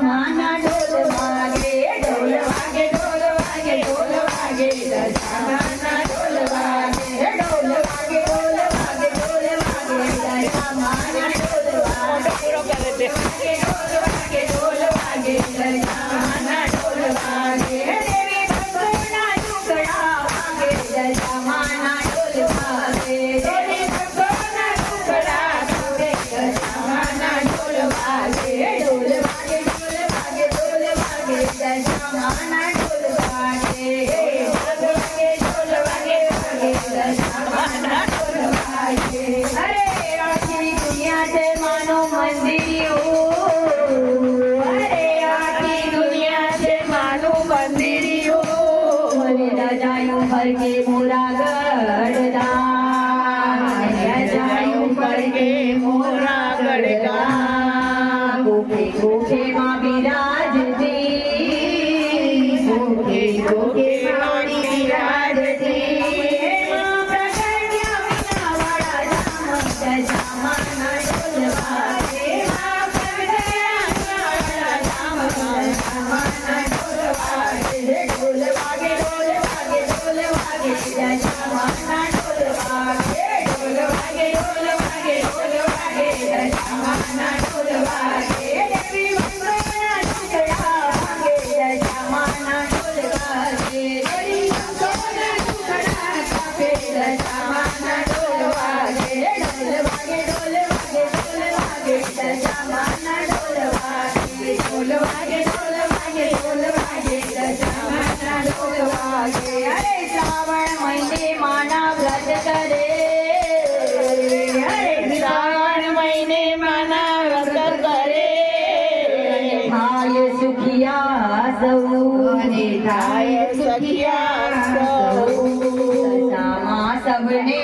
दशामाना ढोल वागे ढोल वागे ढोल वागे ढोल वागे दशामाना ढोल वागे ढोल वागे ढोल वागे ढोल वागे दशामाना ढोल वागे ढोल वागे ढोल वागे दशामाना ढोल वागे देवी भक्तोना टुकड़ा वागे दशामाना ढोल वागे देवी भक्तोना टुकड़ा वागे दशामाना ढोल वागे ढोल वागे ढोल वागे ढोल वागे दशामाना ढोल वागे ढोल वागे वागे दशामाना ढोल वागे अरे आखी दुनिया से मानो मंदिर हो अरे आखी दुनिया से मानो मंदिर हो मने राजायूं भर के मोरा गढ़दा राजायूं भर के मोरा गढ़दा गोखे गोखे मां विराजती गोखे गोखे मां विराजती मां प्रगट्या विना वाला धाम दशामाना ढोल वागे मां प्रगट्या विना वाला धाम दशामाना ढोल वागे ढोल वागे ढोल वागे ढोल वागे दशामाना ढोल वागे ढोल वागे ढोल वागे ढोल वागे दशामाना ढोल वागे देवी वंदना टुकड़ा वागे दशामाना ढोल वागे देवी वंदना टुकड़ा वागे दशामाना ढोल वागे ढोल वागे ढोल वागे ढोल वागे दशामाना ढोल वागे ढोल वागे ढोल वागे ढोल वागे दशामाना ढोल वागे अरे श्रावण महिने माना व्रत करे अरे श्रावण महिने माना व्रत करे थाय सुखिया सौ थाय सुखिया सौ दशामा सबने